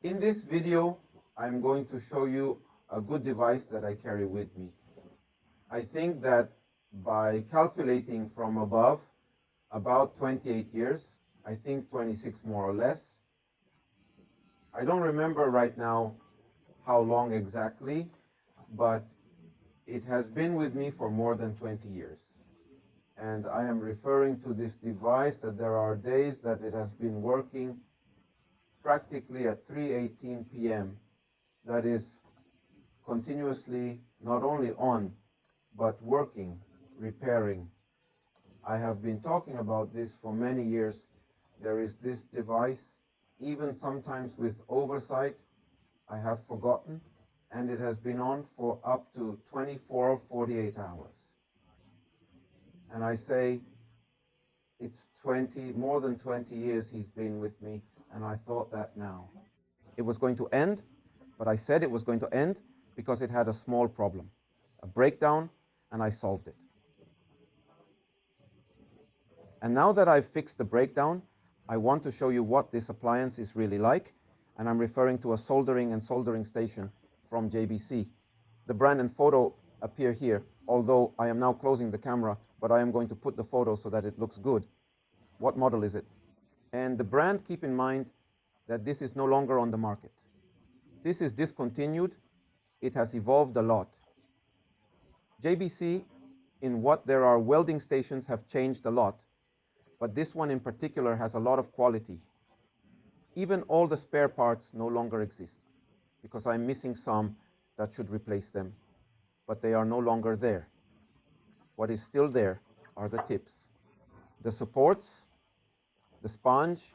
In this video, I'm going to show you a good device that I carry with me. I think that by calculating from above, about 28 years, I think 26 more or less. I don't remember right now how long exactly, but it has been with me for more than 20 years. And I am referring to this device that there are days that it has been working practically at 3:18 p.m. That is continuously not only on, but working, repairing. I have been talking about this for many years. There is this device, even sometimes with oversight, I have forgotten, and it has been on for up to 24, 48 hours. And I say, it's more than 20 years he's been with me, and I thought that now. It was going to end, but I said it was going to end because it had a small problem, a breakdown, and I solved it. And now that I've fixed the breakdown, I want to show you what this appliance is really like, and I'm referring to a soldering and soldering station from JBC. The brand and photo appear here, although I am now closing the camera, but I am going to put the photo so that it looks good. What model is it? And the brand, keep in mind that this is no longer on the market. This is discontinued. It has evolved a lot. JBC, in what there are welding stations, have changed a lot, but this one in particular has a lot of quality. Even all the spare parts no longer exist, because I'm missing some that should replace them, but they are no longer there. What is still there are the tips. The supports, the sponge,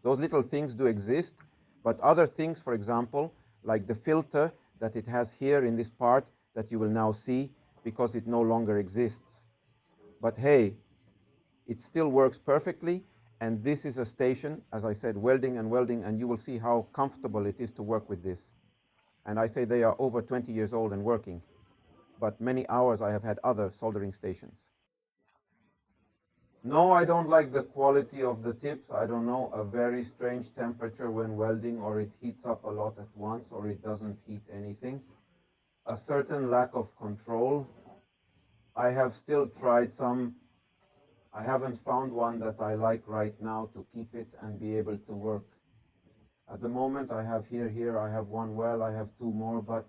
those little things do exist, but other things, for example, like the filter that it has here in this part that you will now see, because it no longer exists. But hey, it still works perfectly, and this is a station, as I said, welding, and you will see how comfortable it is to work with this. And I say they are over 20 years old and working, but many hours I have had other soldering stations. No, I don't like the quality of the tips. I don't know, a very strange temperature when welding, or it heats up a lot at once, or it doesn't heat anything. A certain lack of control. I have still tried some. I haven't found one that I like right now to keep it and be able to work. At the moment I have here, I have one well, I have two more, but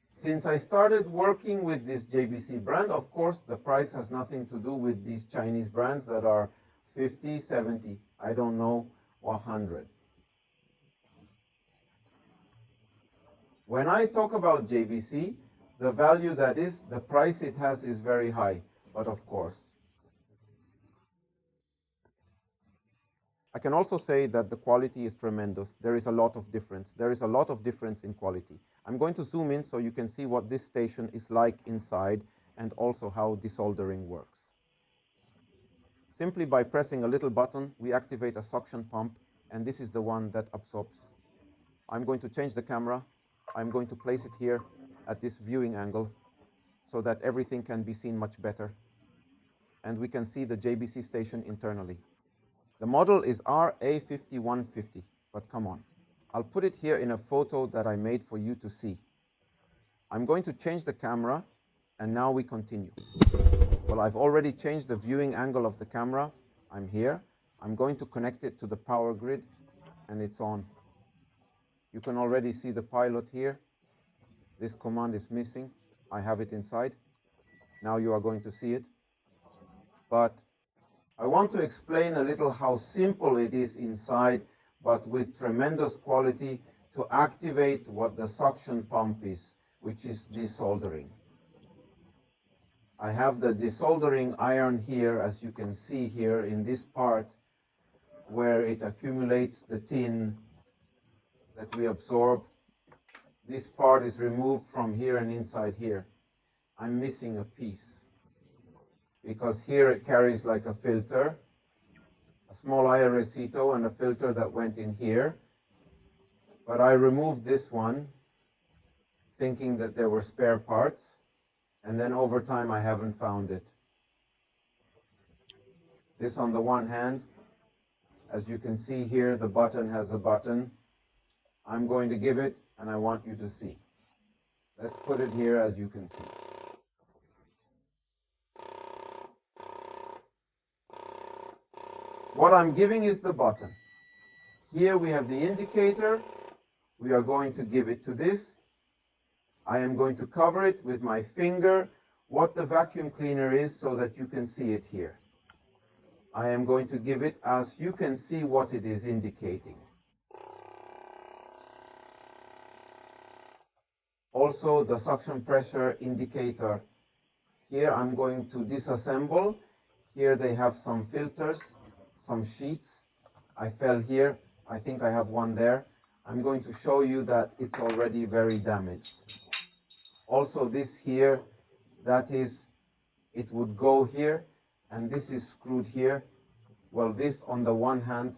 since I started working with this JBC brand, of course, the price has nothing to do with these Chinese brands that are 50, 70, I don't know, 100. When I talk about JBC, the value that is, the price it has is very high, but of course. I can also say that the quality is tremendous. There is a lot of difference. There is a lot of difference in quality. I'm going to zoom in so you can see what this station is like inside, and also how desoldering works. Simply by pressing a little button, we activate a suction pump, and this is the one that absorbs. I'm going to change the camera. I'm going to place it here at this viewing angle so that everything can be seen much better. And we can see the JBC station internally. The model is RA5150, but come on. I'll put it here in a photo that I made for you to see. I'm going to change the camera, and now we continue. Well, I've already changed the viewing angle of the camera. I'm here. I'm going to connect it to the power grid, and it's on. You can already see the pilot here. This command is missing. I have it inside. Now you are going to see it. But I want to explain a little how simple it is inside, but with tremendous quality, to activate what the suction pump is, which is desoldering. I have the desoldering iron here, as you can see here in this part, where it accumulates the tin that we absorb. This part is removed from here and inside here. I'm missing a piece, because here it carries like a filter, a small aerecito and a filter that went in here. But I removed this one, thinking that there were spare parts, and then over time I haven't found it. This on the one hand, As you can see here, the button has a button. I'm going to give it, and I want you to see. Let's put it here as you can see. What I'm giving is the button. Here we have the indicator. We are going to give it to this. I am going to cover it with my finger, what the vacuum cleaner is, so that you can see it here. I am going to give it as you can see what it is indicating. Also, the suction pressure indicator. Here I'm going to disassemble. Here they have some filters, some sheets. I fell here. I think I have one there. I'm going to show you that it's already very damaged. Also this here, that is, it would go here, and this is screwed here. Well, this on the one hand,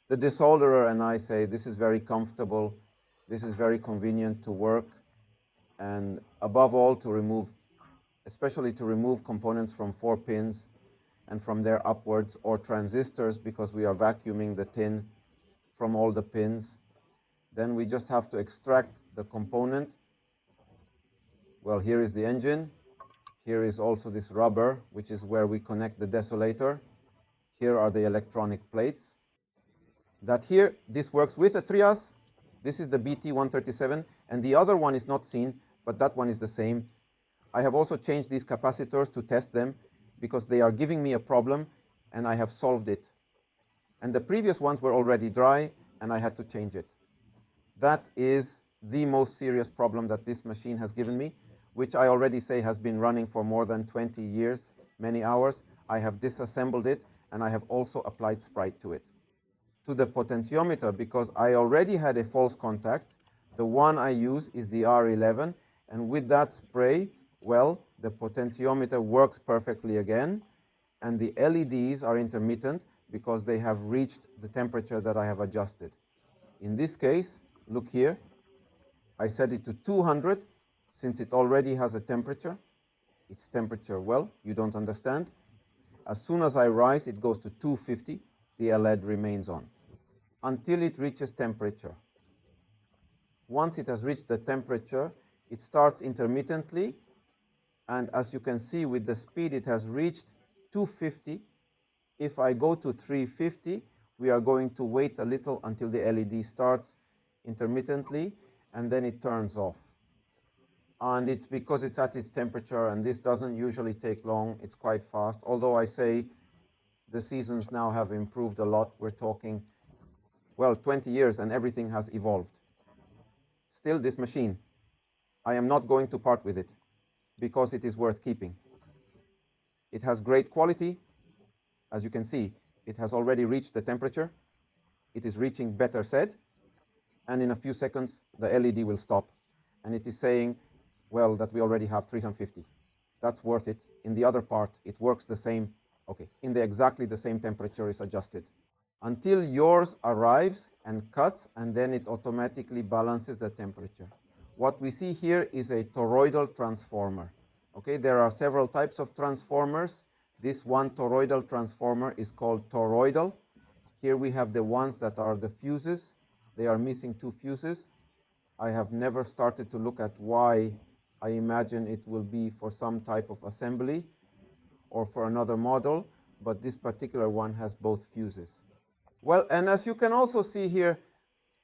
the desolderer and I say this is very comfortable, this is very convenient to work, and above all to remove, especially to remove components from 4 pins and from there upwards, or transistors, because we are vacuuming the tin from all the pins. Then we just have to extract the component. Well, here is the engine. Here is also this rubber, which is where we connect the desolator. Here are the electronic plates. That here, this works with a Trias. This is the BT137, and the other one is not seen, but that one is the same. I have also changed these capacitors to test them, because they are giving me a problem, and I have solved it. And the previous ones were already dry, and I had to change it. That is the most serious problem that this machine has given me, which I already say has been running for more than 20 years, many hours. I have disassembled it, and I have also applied Sprite to it. To the potentiometer, because I already had a false contact. The one I use is the R11, and with that spray, well, the potentiometer works perfectly again, and the LEDs are intermittent because they have reached the temperature that I have adjusted. In this case, look here, I set it to 200, since it already has a temperature. Its temperature, well, you don't understand. As soon as I rise, it goes to 250, the LED remains on, until it reaches temperature. Once it has reached the temperature, it starts intermittently, and as you can see with the speed it has reached 250. If I go to 350, we are going to wait a little until the LED starts intermittently, and then it turns off. And it's because it's at its temperature, and this doesn't usually take long. It's quite fast, although I say the seasons now have improved a lot. We're talking, well, 20 years, and everything has evolved. Still, this machine, I am not going to part with it, because it is worth keeping. It has great quality. As you can see, it has already reached the temperature. It is reaching better said, and in a few seconds the LED will stop, and it is saying, well, that we already have 350. That's worth it. In the other part, it works the same. Okay, in the exactly the same temperature is adjusted until yours arrives and cuts, and then it automatically balances the temperature. What we see here is a toroidal transformer. Okay, there are several types of transformers. This one toroidal transformer is called toroidal. Here we have the ones that are the fuses. They are missing 2 fuses. I have never started to look at why. I imagine it will be for some type of assembly or for another model, but this particular one has both fuses. Well, and as you can also see here,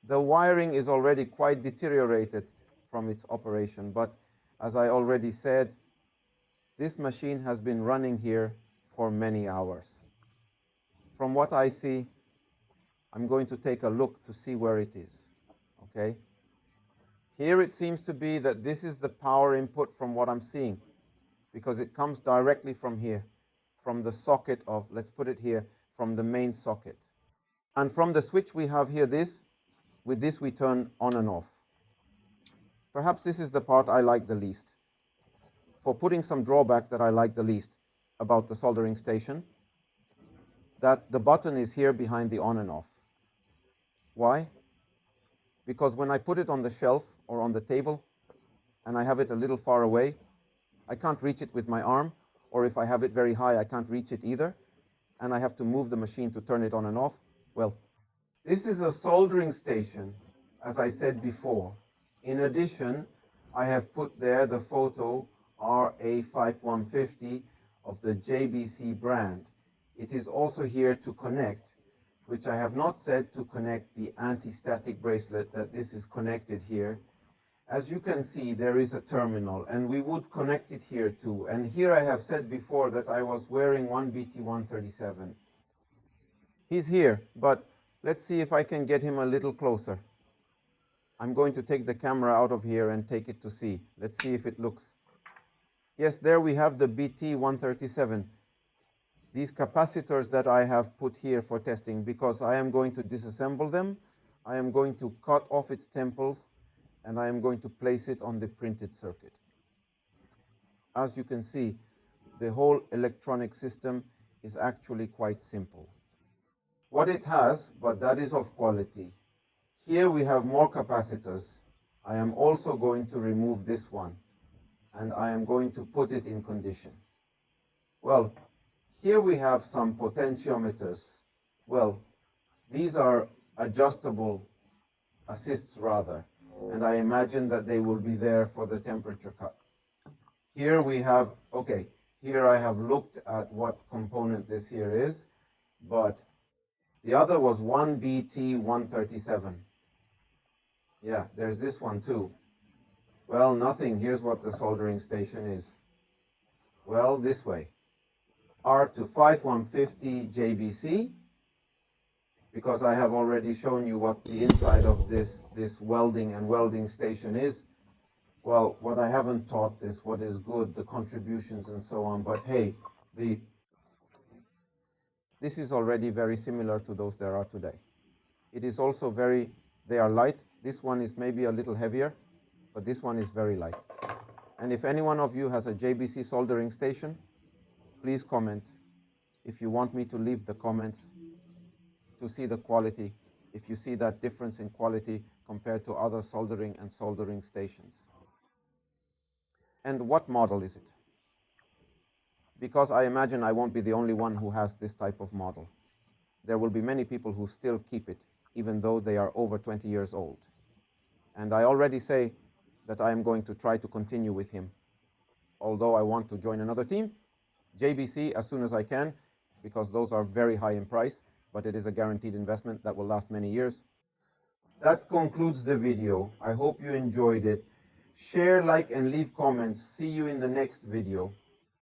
the wiring is already quite deteriorated from its operation. But as I already said, this machine has been running here for many hours. From what I see, I'm going to take a look to see where it is. Okay? Here it seems to be that this is the power input from what I'm seeing, because it comes directly from here, from the socket of, let's put it here, from the main socket. And from the switch we have here this, with this we turn on and off. Perhaps this is the part I like the least. For putting some drawback that I like the least about the soldering station, that the button is here behind the on and off. Why? Because when I put it on the shelf or on the table, and I have it a little far away, I can't reach it with my arm, or if I have it very high, I can't reach it either. and I have to move the machine to turn it on and off. Well, this is a soldering station, as I said before. In addition, I have put there the photo RA5150 of the JBC brand. It is also here to connect, which I have not said to connect the anti-static bracelet, that this is connected here. As you can see, there is a terminal, and we would connect it here too. And here I have said before that I was wearing one BT137. He's here, but let's see if I can get him a little closer. I'm going to take the camera out of here and take it to see. Let's see if it looks. Yes, there we have the BT137. These capacitors that I have put here for testing, because I am going to disassemble them, I am going to cut off its temples, and I am going to place it on the printed circuit. As you can see, the whole electronic system is actually quite simple. What it has, but that is of quality. Here we have more capacitors. I am also going to remove this one, and I am going to put it in condition. Well, here we have some potentiometers. Well, these are adjustable assists rather, and I imagine that they will be there for the temperature cut. Here we have, okay, here I have looked at what component this here is, but the other was 1BT137. Yeah, there's this one too. Well, nothing. Here's what the soldering station is. Well, this way. R to 5150 JBC, because I have already shown you what the inside of this welding station is. Well, what I haven't taught is what is good, the contributions and so on, but hey, this is already very similar to those there are today. It is also they are light. This one is maybe a little heavier, but this one is very light. And if any one of you has a JBC soldering station, please comment. If you want me to leave the comments to see the quality, if you see that difference in quality compared to other soldering and soldering stations. And what model is it? Because I imagine I won't be the only one who has this type of model. There will be many people who still keep it, even though they are over 20 years old. And I already say that I am going to try to continue with him. Although I want to join another team, JBC, as soon as I can, because those are very high in price, but it is a guaranteed investment that will last many years. That concludes the video. I hope you enjoyed it. Share, like, and leave comments. See you in the next video.